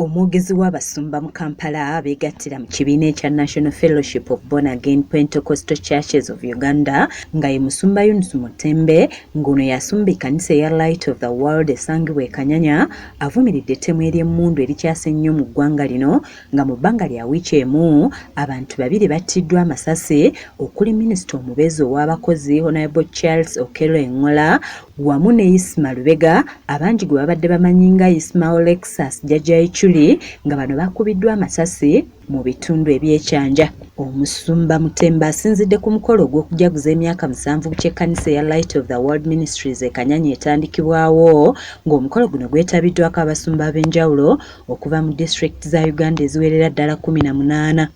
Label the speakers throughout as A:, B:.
A: Omwogezi w'Abasumba mu Kampala beegattira mu kibiina ekya National Fellowship of Born Again Pentecostal Churches of Uganda nga ye Musumba Yunus Mutembe ng'ono yasumba ekkanisa eya Light of the World esangibwa e Kanyanya avumiridde ettemu ery'emmundu erikyase ennyo mu ggwanga lino nga mu bbanga lya wiiki emu abantu babiri battiddwa amasasi okuli minisita omubeezi ow'abakozi Honorable Charles Okello Engola wamu ne Isma Lubega abangi gwe babadde bamanyi nga Isma Lexus Jajaichu nga bano bakubiddwa amasasi mu bitundu ebyekyanja. Omusumba Mutembe asinzidde ku mukolo gw'okujaguza emyaka 7 ky'ekkanisa ya Light of the World Ministries e Kanyanya etandikibwawo ng'omukolo guno gwetabiddwako abasumba ab'enjawulo okuva mu disitulikiti za Uganda eziwerera ddala 18.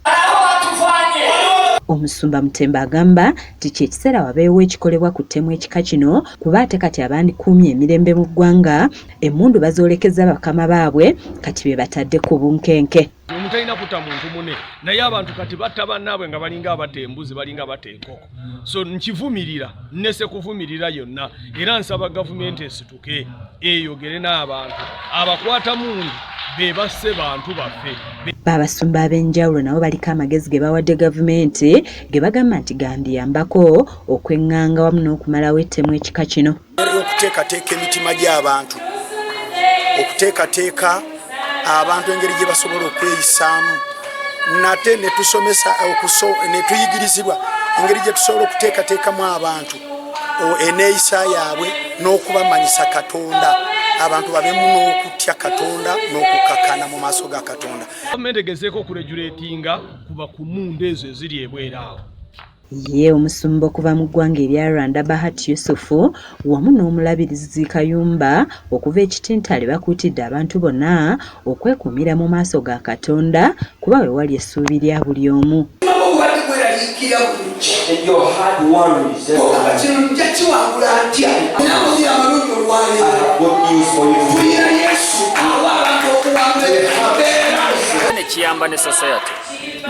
A: Omusumba Mutembe agamba nti kyekiseera wabeewo ekikolebwa ku ttemu ekika kino kuba ate kati abandikuumye emirembe mu ggwanga emmundu bazoolekeza bakama baabwe kati be batadde ku bunkenke.
B: Omutalina kutta muntu mune naye abantu kati batta bannaabwe nga balinga abatta embuzi balinga abatta enkoko. So nkivumirira nnese kuvumirira yonna era nsaba gavumenti esituke eyogere n'abantu abakwata mundu be basse bantu baffe.
A: Abasumba ab'enjawulo nabo baliko amagezi ge bawadde gavumenti ge bagamba nti gandiyambako okweŋŋanga wamu n'okumalawo ettemu ekika kino.
C: Okuteekateeka emitima gy'abantu, okuteekateeka abantu engeri gye basobola okweyisaamu, nate ne tusomesa ne tuyigirizibwa engeri gye tusobola okuteekateekamu abantu eneeyisa yaabwe n'okubamanyisa Katonda. Abantu babemu n'okutya Katonda n'okukakana mu maaso ga Katonda.
B: Gavumenti egezeeko okuregulatinga kuba ku mmundu ezo eziri ebweru awo.
A: Ye omusumba okuva mu ggwanga erya Rwanda Bahati Yusufu wamu n'omulabirizi Kayumba okuva ekitintale bakuutidde abantu bonna okwekuumira mu maaso ga Katonda kuba we wali essuubi lya buli omu.
D: Kiyamba ne society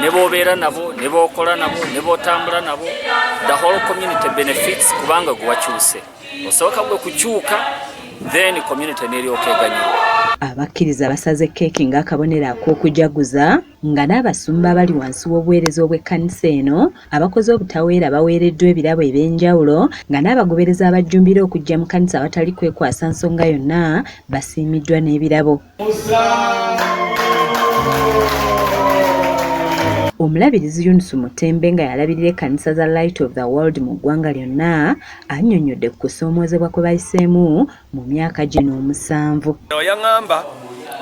D: ne bobeera nabo ne bokola nabo ne botambula nabo the whole community benefits kubanga gwakyuse osooka gwe kukyuka then community neryoka eganyirwa.
A: Abakkiriza basaze keeki ng'akabonero ak'okujaguza nga n'abasumba abali wansi w'obuweereza obw'ekkanisa eno abakoze obutaweera baweereddwa ebirabo eby'enjawulo nga n'abagobereza abajjumbira okujja mu kkanisa awatali kwekwasa nsonga yonna basiimiddwa n'ebirabo. Omulabirizi Yunus Mutembe nga yalabirira ekkanisa za Light of the World mu ggwanga lyonna annyonnyodde ku kusoomoozebwa kwe bayiseemu mu myaka gino 7.
B: Yaŋŋamba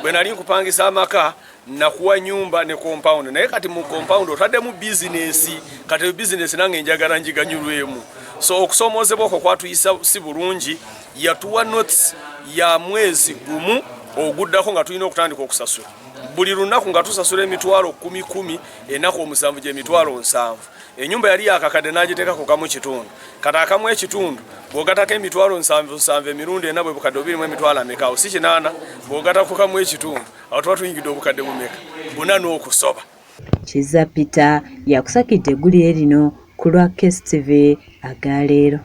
B: bwe nali nkupangisa amaka nakuwa nyumba ne compound naye kati mu compound otaddemu bizinesi kati bizinesi nange njagala njiganyulwemu. So okusoomoozebwa okwo kwatuyisa si bulungi yatuwa notice ya mwezi gumu oguddako nga tulina okutandika okusasula. Buli lunaku nga tusasula emitwalo 10 ennaku 7 gye mitwalo 7. Ennyumba yali yakakadde n'agiteekako kamu kitundu. Kati akamu ekitundu bw'ogatako emitwalo 7 emirundi ena bwe bukadde 2 emitwalo ameka si 8 bw'ogatako kamu ekitundu awo tuba tuyingidde obukadde mumeka 4 n'okusoba.
A: Kiza Peter yakusakidde eggulire lino ku lwa KSTV agaleero.